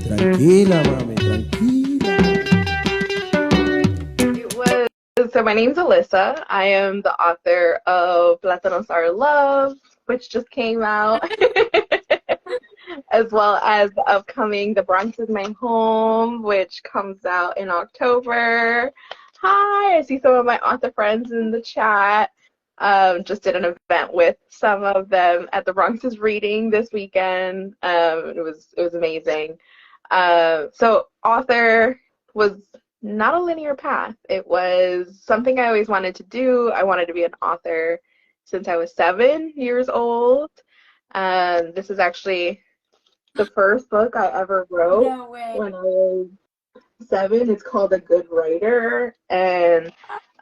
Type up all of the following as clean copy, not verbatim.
Tranquila, mami, tranquila. It was so my name's Alyssa. I am the author of Plátanos Are Love, which just came out, as well as the upcoming The Bronx is My Home, which comes out in October. Hi, I see some of my author friends in the chat. Just did an event with some of them at the Bronx is Reading this weekend. It was amazing. So author was not a linear path. It was something I always wanted to do. I wanted to be an author since I was 7 years old. This is actually the first book I ever wrote No way. when I was 7. It's called A Good Writer, and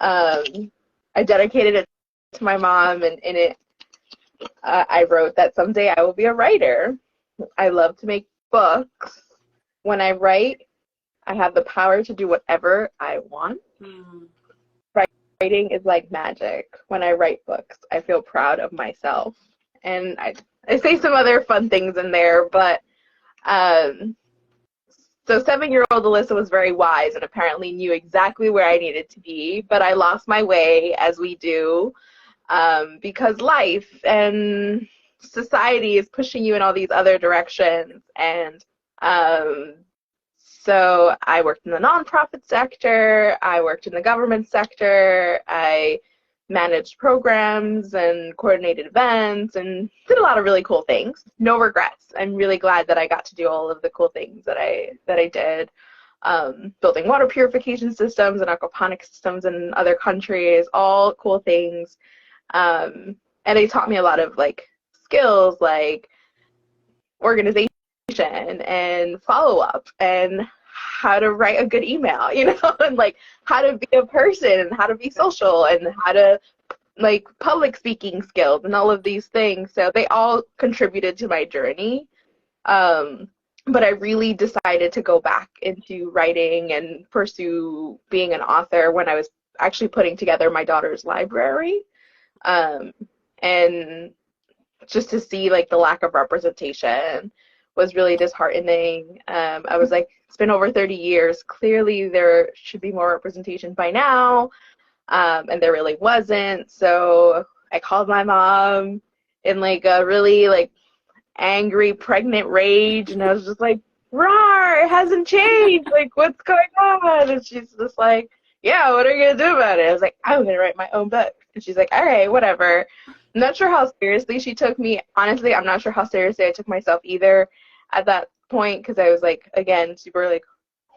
I dedicated it to my mom, and in it I wrote that someday I will be a writer. I love to make books. When I write, I have the power to do whatever I want. Writing is like magic. When I write books, I feel proud of myself. And I say some other fun things in there, but so 7-year-old Alyssa was very wise and apparently knew exactly where I needed to be, but I lost my way, as we do, because life and society is pushing you in all these other directions. And so I worked in the nonprofit sector, I worked in the government sector, I managed programs and coordinated events and did a lot of really cool things. No regrets. I'm really glad that I got to do all of the cool things that I did. Building water purification systems and aquaponic systems in other countries, all cool things. And they taught me a lot of like skills like organization and follow-up and how to write a good email, and like how to be a person and how to be social and how to like public speaking skills and all of these things. So they all contributed to my journey. But I really decided to go back into writing and pursue being an author when I was actually putting together my daughter's library. And just to see like the lack of representation was really disheartening. I was like, it's been over 30 years. Clearly there should be more representation by now. And there really wasn't. So I called my mom in like a really like angry pregnant rage, and I was just like, "Rar, it hasn't changed. Like, what's going on?" And she's just like, "Yeah, what are you gonna do about it?" I was like, "I'm gonna write my own book." And she's like, "All right, whatever." I'm not sure how seriously she took me. Honestly, I'm not sure how seriously I took myself either at that point, because I was like, again, super like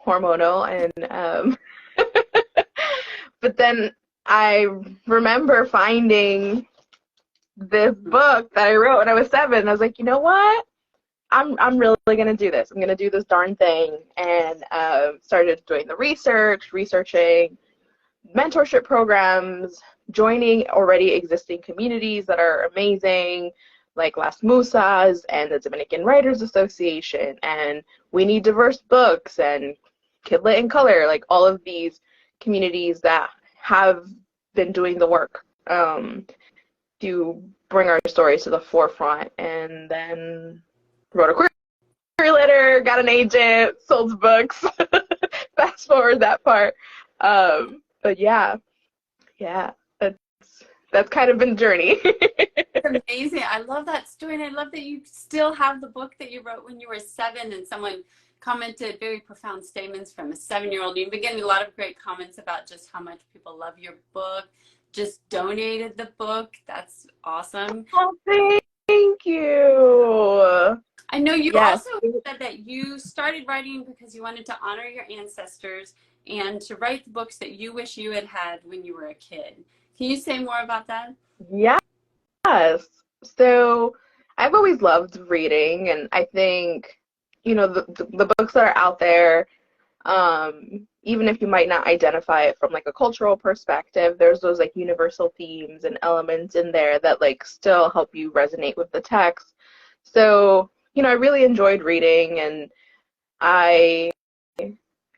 hormonal. And but then I remember finding this book that I wrote when I was 7. And I was like, you know what? I'm really gonna do this. I'm gonna do this darn thing. And started doing the researching mentorship programs, joining already existing communities that are amazing, like Las Musas and the Dominican Writers Association, and We Need Diverse Books, and Kidlit in Color, like all of these communities that have been doing the work to bring our stories to the forefront. And then wrote a query letter, got an agent, sold books. Fast forward that part. But yeah, that's kind of been the journey. It's amazing. I love that story, and I love that you still have the book that you wrote when you were 7, and someone commented very profound statements from a 7-year-old. You've been getting a lot of great comments about just how much people love your book, just donated the book. That's awesome. Oh, thank you. I know you Yes. also said that you started writing because you wanted to honor your ancestors and to write the books that you wish you had had when you were a kid. Can you say more about that? Yes. So I've always loved reading, and I think, the books that are out there, even if you might not identify it from like a cultural perspective, there's those like universal themes and elements in there that like still help you resonate with the text. So, I really enjoyed reading, and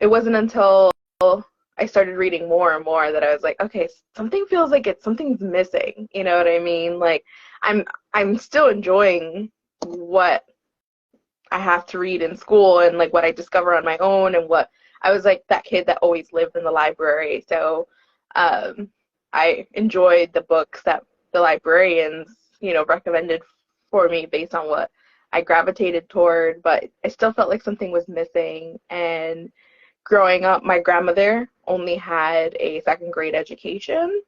it wasn't until I started reading more and more that I was like, okay, something feels like something's missing. You know what I mean? Like I'm still enjoying what I have to read in school and like what I discover on my own, and what I was like that kid that always lived in the library. So I enjoyed the books that the librarians, recommended for me based on what I gravitated toward, but I still felt like something was missing. And growing up, my grandmother only had a second grade education,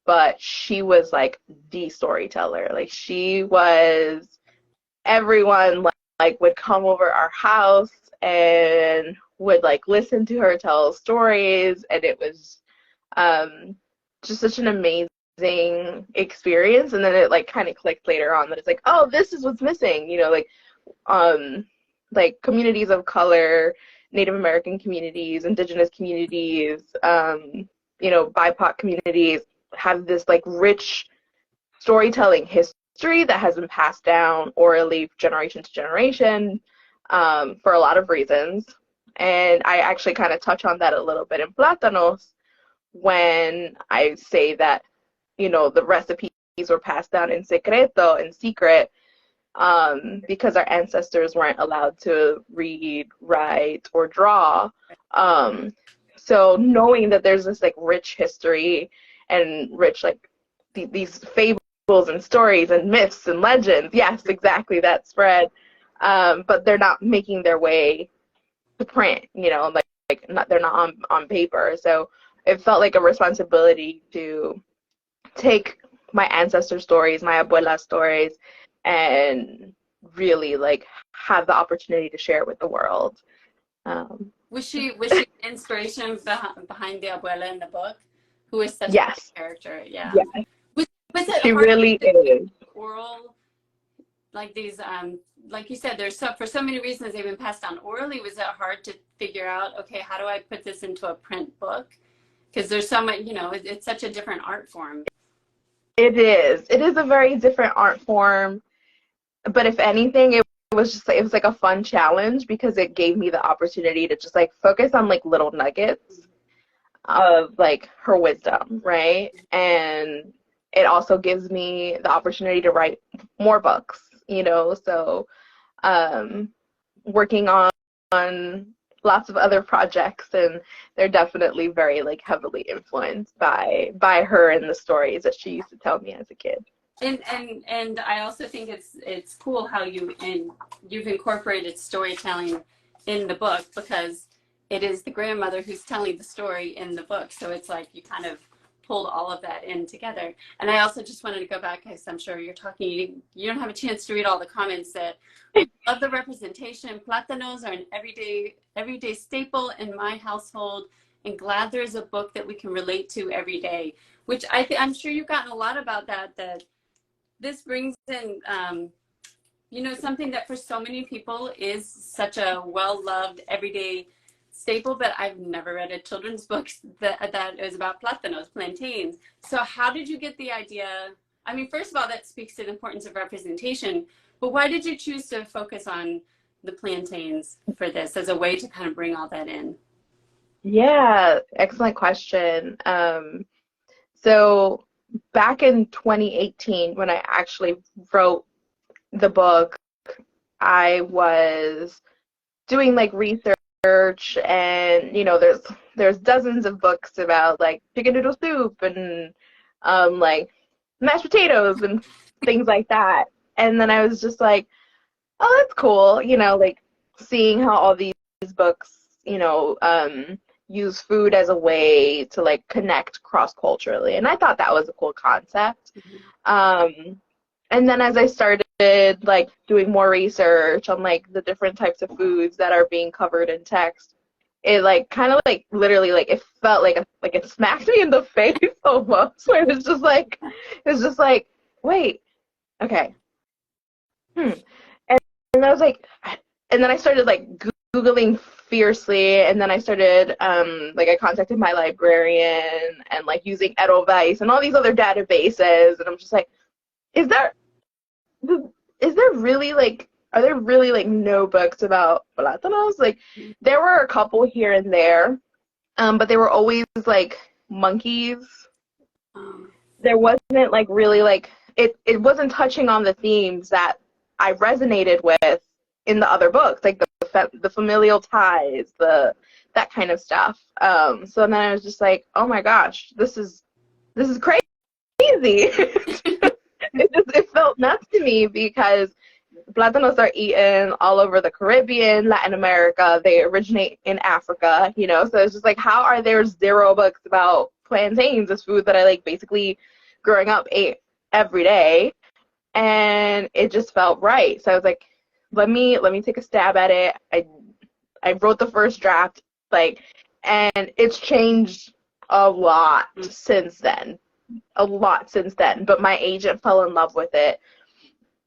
but she was like the storyteller. Like she was, everyone like would come over our house and would like listen to her tell stories, and it was just such an amazing experience. And then it like kind of clicked later on that it's like, oh, this is what's missing, like communities of color, Native American communities, indigenous communities, BIPOC communities have this like rich storytelling history that has been passed down orally generation to generation for a lot of reasons. And I actually kind of touch on that a little bit in Plátanos when I say that, the recipes were passed down in secret, because our ancestors weren't allowed to read, write, or draw. So knowing that there's this like rich history and rich like these fables and stories and myths and legends, yes, exactly, that spread, but they're not making their way to print, they're not on paper. So it felt like a responsibility to take my ancestor stories, my abuela stories, and really like have the opportunity to share it with the world. Was she an inspiration behind the abuela in the book, who is such yes. a character? Yeah. Yes. Was it she really is. Oral, like these, like you said, for so many reasons they've been passed down orally. Was it hard to figure out, okay, how do I put this into a print book? Because there's so much, it's such a different art form. It is a very different art form, but if anything, it was like a fun challenge, because it gave me the opportunity to just like focus on like little nuggets of like her wisdom, right? And it also gives me the opportunity to write more books, so working on lots of other projects, and they're definitely very like heavily influenced by her and the stories that she used to tell me as a kid. And I also think it's cool how you've incorporated storytelling in the book, because it is the grandmother who's telling the story in the book. So it's like you kind of pulled all of that in together. And I also just wanted to go back, because I'm sure you're talking, you don't have a chance to read all the comments, that I love the representation. Plátanos are an everyday staple in my household, and glad there's a book that we can relate to every day, which I'm sure you've gotten a lot about that this brings in, something that for so many people is such a well-loved everyday staple, but I've never read a children's book that is about plátanos, plantains. So how did you get the idea? I mean, first of all, that speaks to the importance of representation, but why did you choose to focus on the plantains for this as a way to kind of bring all that in? Yeah, excellent question. So back in 2018, when I actually wrote the book, I was doing like research, and there's dozens of books about like chicken noodle soup and like mashed potatoes and things like that. And then I was just like, oh, that's cool, like seeing how all these books, use food as a way to like connect cross-culturally, and I thought that was a cool concept. Mm-hmm. And then as I started like doing more research on like the different types of foods that are being covered in text, it like kind of like literally like it felt like it smacked me in the face almost, where it's just like wait, okay, and I was like, and then I started like Googling fiercely, and then I started I contacted my librarian and like using Edelweiss and all these other databases, and I'm just like, are there really like no books about plátanos? Like there were a couple here and there, but they were always like monkeys. There wasn't like really like it wasn't touching on the themes that I resonated with in the other books, like the familial ties, that kind of stuff. So then I was just like, oh my gosh, this is crazy. It felt nuts to me because plátanos are eaten all over the Caribbean, Latin America. They originate in Africa, you know. So it's just like, how are there 0 books about plantains, this food that I like basically growing up ate every day? And it just felt right. So I was like, let me take a stab at it. I wrote the first draft, like, and it's changed a lot since then. But my agent fell in love with it.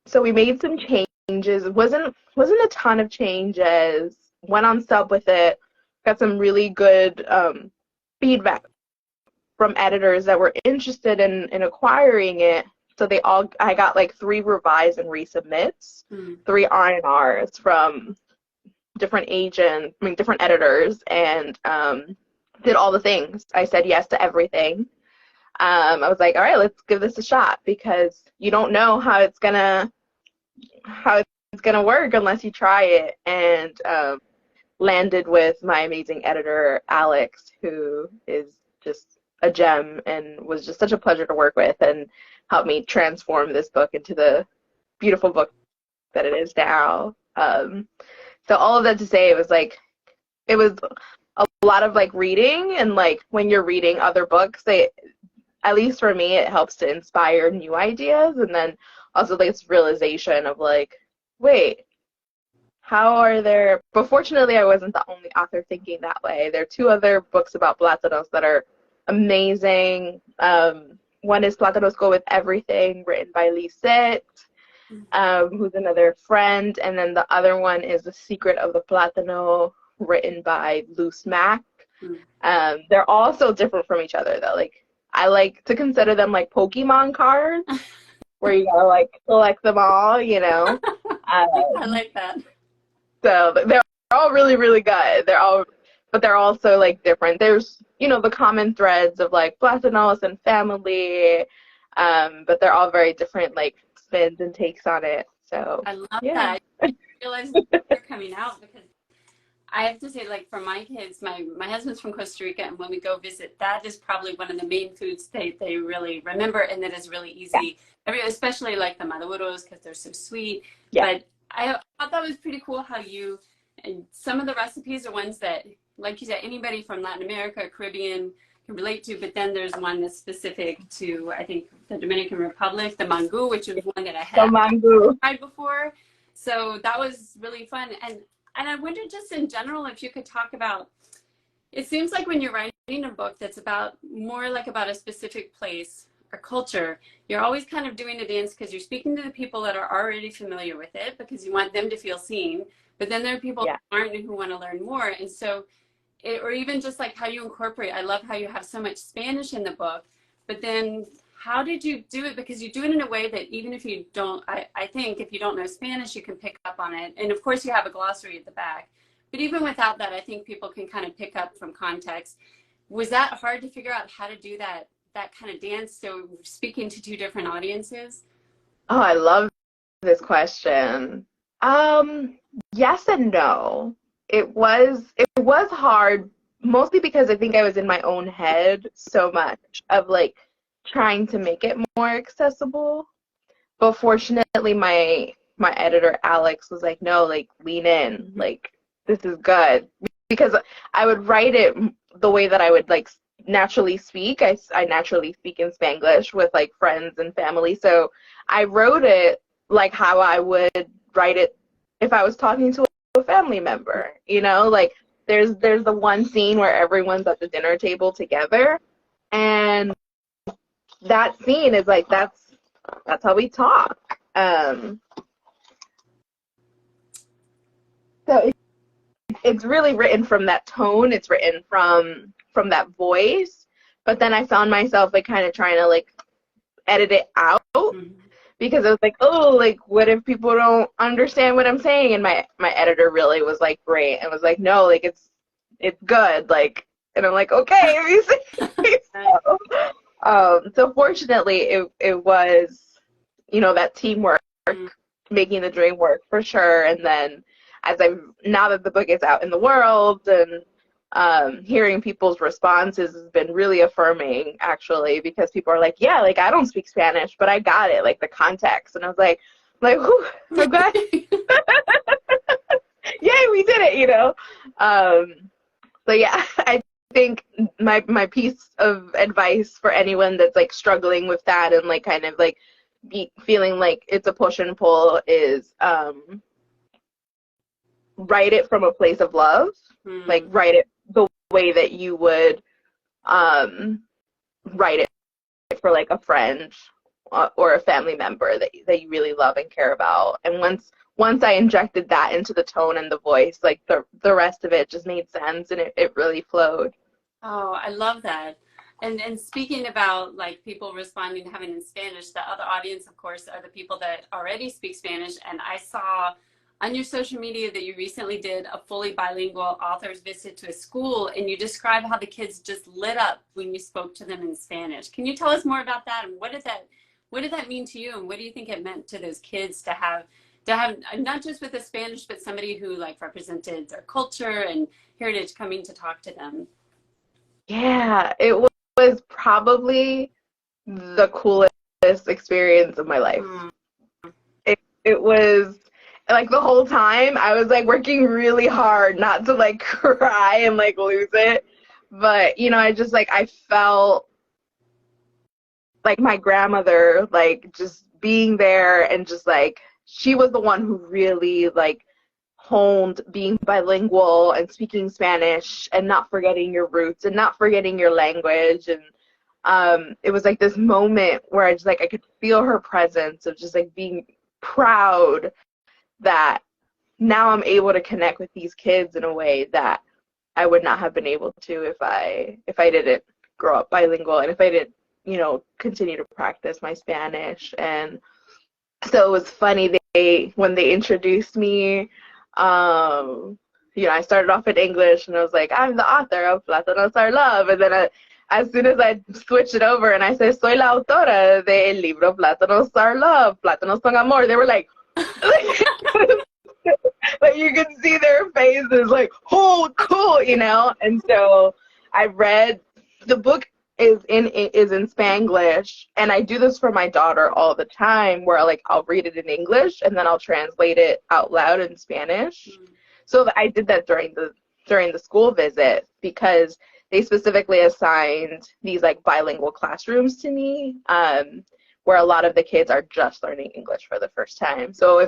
So we made some changes. It wasn't a ton of changes. Went on sub with it. Got some really good feedback from editors that were interested in acquiring it. So I got like 3 revise and resubmits, 3 R&Rs from different agents, different editors, and did all the things. I said yes to everything. I was like, all right, let's give this a shot, because you don't know how it's gonna work unless you try it. And landed with my amazing editor, Alex, who is just a gem and was just such a pleasure to work with and helped me transform this book into the beautiful book that it is now. So all of that to say, it was a lot of like reading, and like when you're reading other books, at least for me, it helps to inspire new ideas, and then also this realization of like, wait, how are there, but fortunately I wasn't the only author thinking that way. There are 2 other books about plátanos that are amazing. One is Plátanos Go With Everything, written by Lisette, who's another friend, and then the other one is The Secret of the Plátano, written by Luce Mack. They're all so different from each other though. Like, I like to consider them like Pokemon cards, where you gotta like collect them all, you know. I like that. So they're all really, really good. But they're also like different. There's, you know, the common threads of like plátanos and family, but they're all very different like spins and takes on it. So I love that. I didn't realize they're coming out, because I have to say, like, for my kids, my husband's from Costa Rica, and when we go visit, that is probably one of the main foods they really remember, and that is really easy. Especially like the maduros, because they're so sweet. But I thought that was pretty cool how and some of the recipes are ones that, like you said, anybody from Latin America, Caribbean can relate to, but then there's one that's specific to, I think, the Dominican Republic, the mango, which is one that I had tried before. So that was really fun. And I wonder, just in general, if you could talk about, it seems like when you're writing a book that's more about a specific place or culture, you're always kind of doing a dance, because you're speaking to the people that are already familiar with it, because you want them to feel seen. But then there are people who aren't, who want to learn more. And so, or even just like how you incorporate, I love how you have so much Spanish in the book, but then how did you do it? Because you do it in a way that even if you don't, I think if you don't know Spanish, you can pick up on it. And of course you have a glossary at the back, but even without that, I think people can kind of pick up from context. Was that hard to figure out how to do that kind of dance? So speaking to 2 different audiences? Oh, I love this question. Yes and no. It was hard, mostly because I think I was in my own head so much of like trying to make it more accessible. But fortunately my editor Alex was like, no, like lean in, like this is good. Because I would write it the way that I would like naturally speak. I naturally speak in Spanglish with like friends and family. So I wrote it like how I would write it if I was talking to a family member, you know, like there's the one scene where everyone's at the dinner table together, and that scene is like that's how we talk. So it's really written from that tone. It's written from that voice. But then I found myself like kind of trying to like edit it out. Because I was like, oh, like, what if people don't understand what I'm saying? And my editor really was like, great, and was like, no, like, it's good, like, and I'm like, okay. So fortunately, it was, you know, that teamwork making the dream work for sure. And then now that the book is out in the world and hearing people's responses has been really affirming, actually, because people are like, yeah, like I don't speak Spanish, but I got it, like the context. And I was like, whew, I'm glad. Yay, we did it, you know? So yeah, I think my piece of advice for anyone that's like struggling with that and like kind of like feeling like it's a push and pull is write it from a place of love. Like write it the way that you would write it for like a friend or a family member that you really love and care about. And once I injected that into the tone and the voice, like the rest of it just made sense, and it really flowed. Oh, I love that. And speaking about like people responding to having in Spanish, the other audience, of course, are the people that already speak Spanish. And I saw on your social media that you recently did a fully bilingual author's visit to a school, and you describe how the kids just lit up when you spoke to them in Spanish. Can you tell us more about that? And what did that mean to you? And what do you think it meant to those kids to have not just with the Spanish, but somebody who like represented their culture and heritage coming to talk to them? Yeah, it was probably the coolest experience of my life. It was like the whole time I was like working really hard not to like cry and like lose it. But, you know, I felt like my grandmother, like just being there, and just like she was the one who really like honed being bilingual and speaking Spanish and not forgetting your roots and not forgetting your language. And it was like this moment where I could feel her presence of just like being proud that now I'm able to connect with these kids in a way that I would not have been able to if I didn't grow up bilingual, and if I didn't, you know, continue to practice my Spanish. And so it was funny, when they introduced me, you know, I started off in English and I was like, I'm the author of Plátanos Are Love. And then as soon as I switched it over and I said, soy la autora del libro Plátanos Are Love, Plátanos son amor, they were like like you could see their faces like, oh, cool, you know. And so I read the book is in Spanglish, and I do this for my daughter all the time, where like I'll read it in English and then I'll translate it out loud in Spanish. So I did that during the school visit, because they specifically assigned these like bilingual classrooms to me, where a lot of the kids are just learning English for the first time. So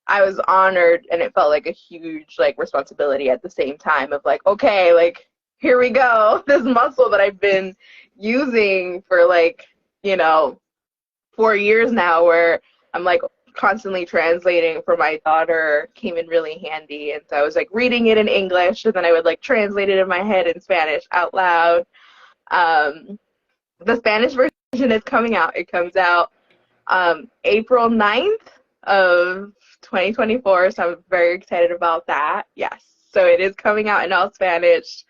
I was honored, and it felt like a huge like responsibility at the same time of like, okay, like here we go. This muscle that I've been using for like, you know, 4 years now, where I'm like constantly translating for my daughter, came in really handy. And so I was like reading it in English, and then I would like translate it in my head in Spanish out loud. The Spanish version is coming out. It comes out April 9th of 2024, so I'm very excited about that. Yes, so it is coming out in all Spanish.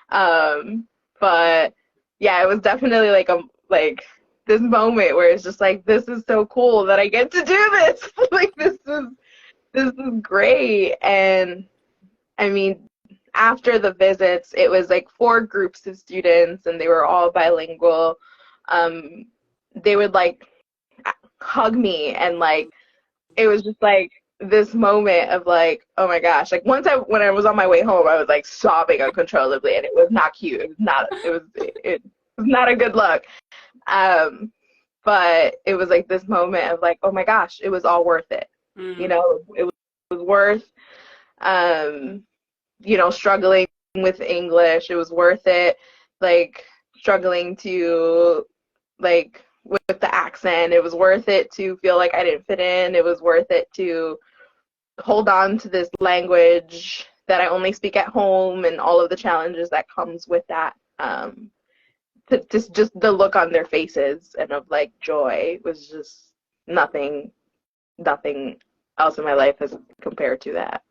But yeah, it was definitely like this moment where it's just like, this is so cool that I get to do this. Like this is great. And I mean, after the visits, it was like 4 groups of students, and they were all bilingual. They would like hug me, and like it was just like this moment of like, oh my gosh, like when I was on my way home, I was like sobbing uncontrollably, and it was not cute. It was not a good look. But it was like this moment of like, oh my gosh, it was all worth it. You know, it was worth you know, struggling with English. It was worth it, like struggling to like with the accent. It was worth it to feel like I didn't fit in. It was worth it to hold on to this language that I only speak at home, and all of the challenges that comes with that. Just the look on their faces and of like joy was just nothing else in my life has compared to that.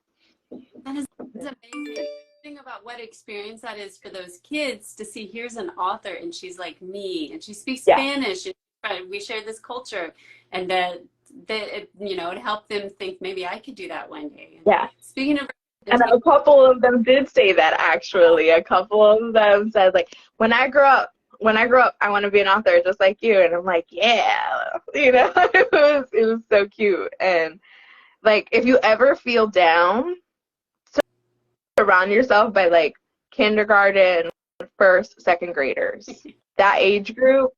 That is amazing. Think about what experience that is for those kids to see, here's an author and she's like me and she speaks Spanish, and we share this culture, and that that it, you know, it helped them think maybe I could do that one day. Yeah. Speaking of, and a couple of them did say that, actually. A couple of them said, like, when I grow up, I want to be an author just like you. And I'm like, yeah, you know, it was so cute. And like, if you ever feel down, surround yourself by like kindergarten, first, second graders. That age group,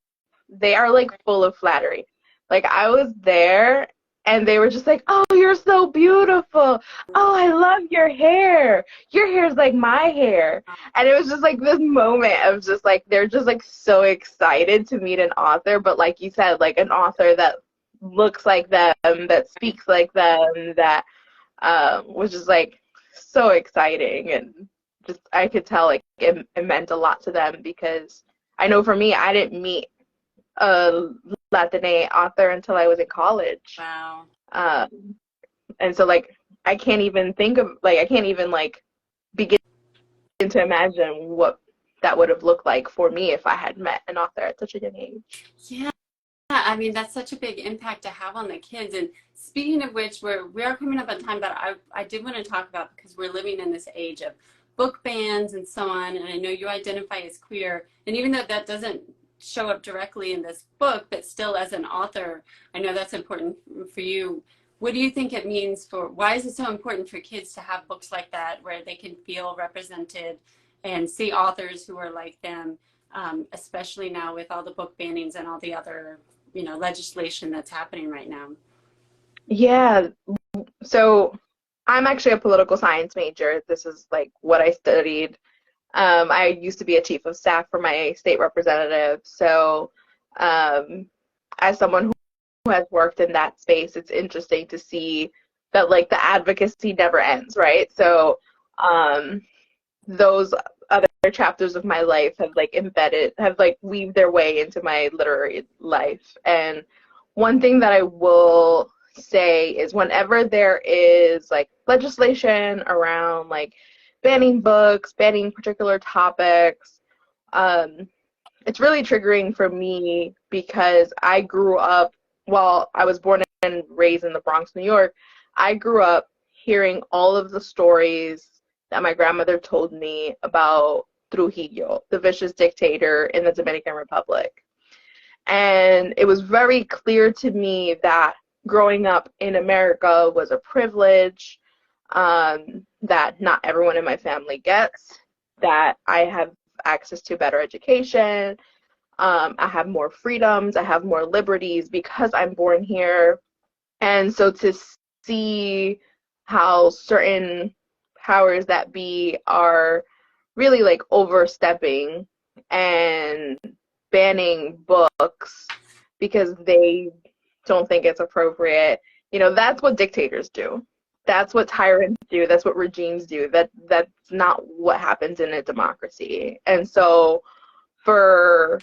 they are like full of flattery. Like, I was there and they were just like, oh, you're so beautiful. Oh, I love your hair. Your hair's like my hair. And it was just like this moment of just like, they're just like so excited to meet an author. But like you said, like an author that looks like them, that speaks like them, that was just like so exciting. And just, I could tell like it meant a lot to them, because I know for me, I didn't meet a Latina author until I was in college. Wow. And so like I can't even begin to imagine what that would have looked like for me if I had met an author at such a young age. Yeah. I mean, that's such a big impact to have on the kids. And speaking of which, we are coming up on time, but I did want to talk about, because we're living in this age of book bans and so on, and I know you identify as queer, and even though that doesn't show up directly in this book, but still as an author, I know that's important for you. What do you think it means why is it so important for kids to have books like that where they can feel represented and see authors who are like them, especially now with all the book bannings and all the other, you know, legislation that's happening right now? Yeah, so I'm actually a political science major. This is like what I studied. I used to be a chief of staff for my state representative. So as someone who has worked in that space, it's interesting to see that like the advocacy never ends, right? So those other chapters of my life have like weaved their way into my literary life. And one thing that I will say is, whenever there is like legislation around like banning books, banning particular topics, it's really triggering for me, because I grew up, I was born and raised in the Bronx, New York. I grew up hearing all of the stories that my grandmother told me about Trujillo, the vicious dictator in the Dominican Republic. And it was very clear to me that growing up in America was a privilege, that not everyone in my family gets, that I have access to better education, I have more freedoms, I have more liberties because I'm born here. And so to see how certain powers that be are really like overstepping and banning books because they don't think it's appropriate, you know, that's what dictators do. That's what tyrants do. That's what regimes do. That's not what happens in a democracy. And so for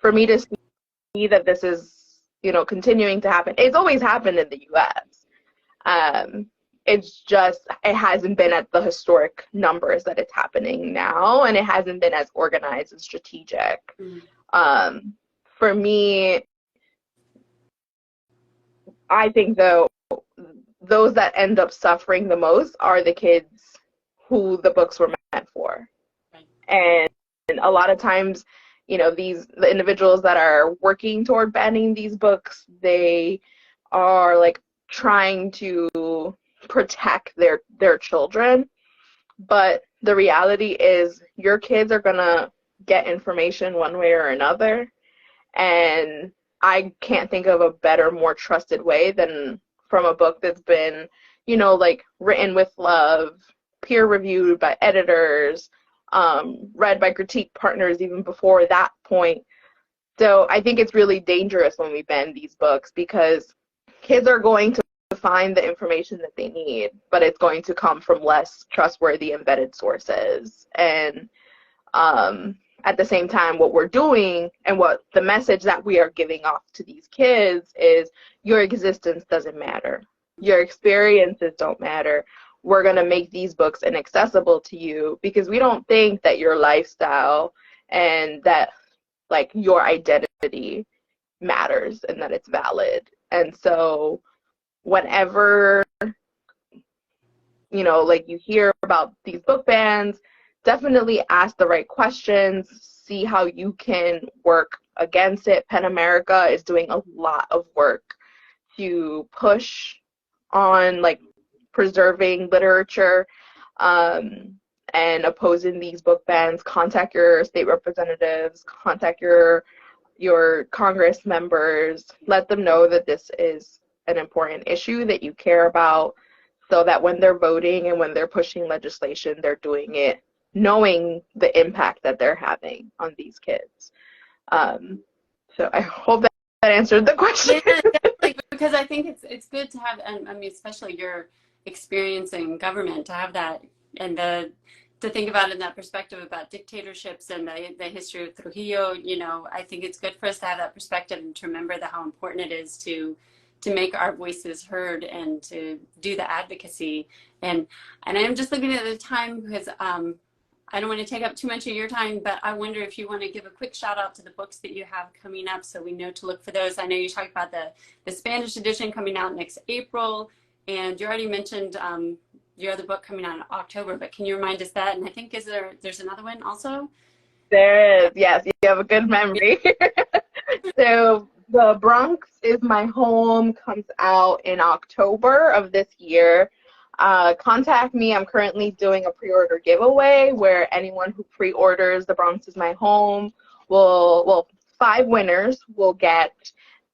me to see that this is, you know, continuing to happen, it's always happened in the U.S. It's just, it hasn't been at the historic numbers that it's happening now, and it hasn't been as organized and strategic. For me, I think, though, those that end up suffering the most are the kids who the books were meant for. And a lot of times, you know, the individuals that are working toward banning these books, they are like trying to protect their children. But the reality is, your kids are gonna get information one way or another. And I can't think of a better, more trusted way than from a book that's been, you know, like written with love, peer reviewed by editors, read by critique partners even before that point. So I think it's really dangerous when we ban these books, because kids are going to find the information that they need, but it's going to come from less trustworthy embedded sources. And at the same time, what we're doing and what the message that we are giving off to these kids is, your existence doesn't matter. Your experiences don't matter. We're going to make these books inaccessible to you because we don't think that your lifestyle and that like your identity matters and that it's valid. And so whenever, you know, like you hear about these book bans, definitely ask the right questions, see how you can work against it. PEN America is doing a lot of work to push on like preserving literature and opposing these book bans. Contact your state representatives, contact your Congress members, let them know that this is an important issue that you care about, so that when they're voting and when they're pushing legislation, they're doing it knowing the impact that they're having on these kids. So I hope that answered the question. Yeah, definitely, because I think it's good to have, and I mean, especially your experience in government, to have that, and to think about it in that perspective about dictatorships and the history of Trujillo. You know, I think it's good for us to have that perspective and to remember how important it is to make our voices heard and to do the advocacy. And I'm just looking at the time, because I don't want to take up too much of your time, but I wonder if you want to give a quick shout out to the books that you have coming up, so we know to look for those. I know you talked about the Spanish edition coming out next April, and you already mentioned your other book coming out in October, but can you remind us that? And I think there's another one also? There is, yes, you have a good memory. So The Bronx is My Home comes out in October of this year. Contact me. I'm currently doing a pre-order giveaway where anyone who pre-orders The Bronx is My Home will 5 winners will get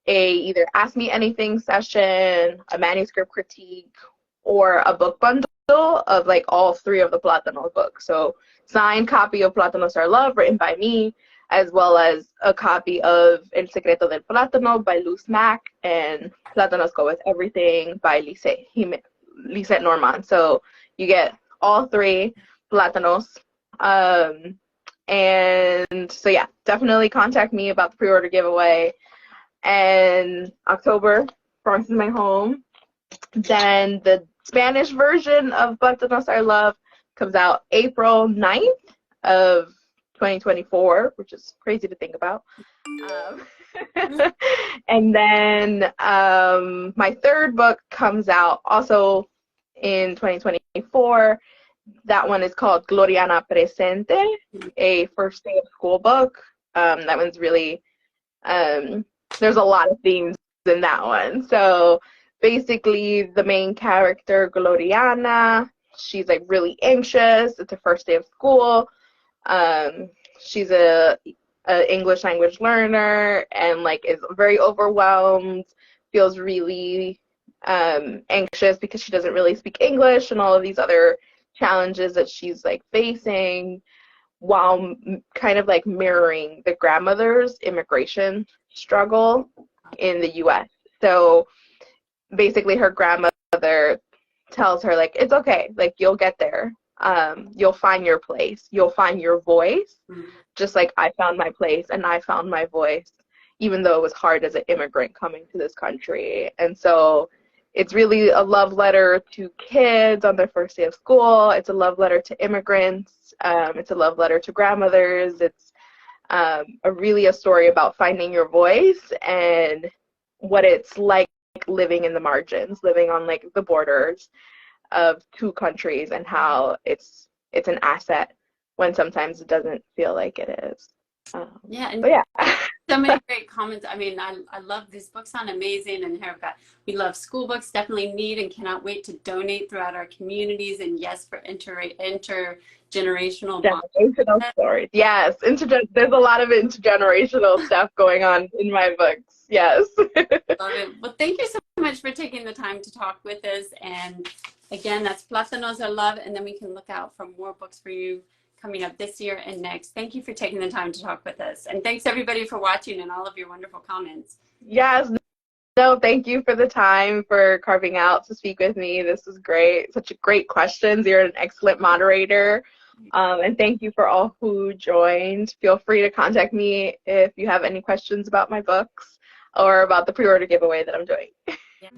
either Ask Me Anything session, a manuscript critique, or a book bundle of like all 3 of the Plátanos books. So signed copy of Plátanos Are Love written by me, as well as a copy of El Secreto del Plátano by Luz Mack and Plátanos Go With Everything by Lisette Norman. So you get all 3 Plátanos. And so yeah, definitely contact me about the pre-order giveaway. And October, Bronx is My Home. Then the Spanish version of Plátanos Are Love comes out April 9th of 2024, which is crazy to think about. And then my 3rd book comes out also in 2024. That one is called Gloriana Presente, a first day of school book. That one's really, there's a lot of themes in that one. So basically the main character, Gloriana, she's like really anxious. It's her first day of school. She's a English language learner and like is very overwhelmed, feels really anxious because she doesn't really speak English and all of these other challenges that she's like facing, while kind of like mirroring the grandmother's immigration struggle in the US. So basically her grandmother tells her like, it's okay, like you'll get there. You'll find your place. You'll find your voice, just like I found my place and I found my voice, even though it was hard as an immigrant coming to this country. And so it's really a love letter to kids on their first day of school. It's a love letter to immigrants. It's a love letter to grandmothers. It's really a story about finding your voice and what it's like living in the margins, living on like the borders of 2 countries, and how it's an asset when sometimes it doesn't feel like it is. Yeah, and but yeah. So many great comments. I mean, I love these books, sound amazing, and here we love school books, definitely need and cannot wait to donate throughout our communities, and yes, for intergenerational stories. Yes, there's a lot of intergenerational stuff going on in my books. Yes. Love it. Well, thank you so much for taking the time to talk with us. And again, that's Plátanos Are Love, and then we can look out for more books for you coming up this year and next. Thank you for taking the time to talk with us. And thanks everybody for watching and all of your wonderful comments. Yes. No, thank you for the time, for carving out to speak with me. This was great. Such great questions. You're an excellent moderator. And thank you for all who joined. Feel free to contact me if you have any questions about my books or about the pre-order giveaway that I'm doing. Yeah.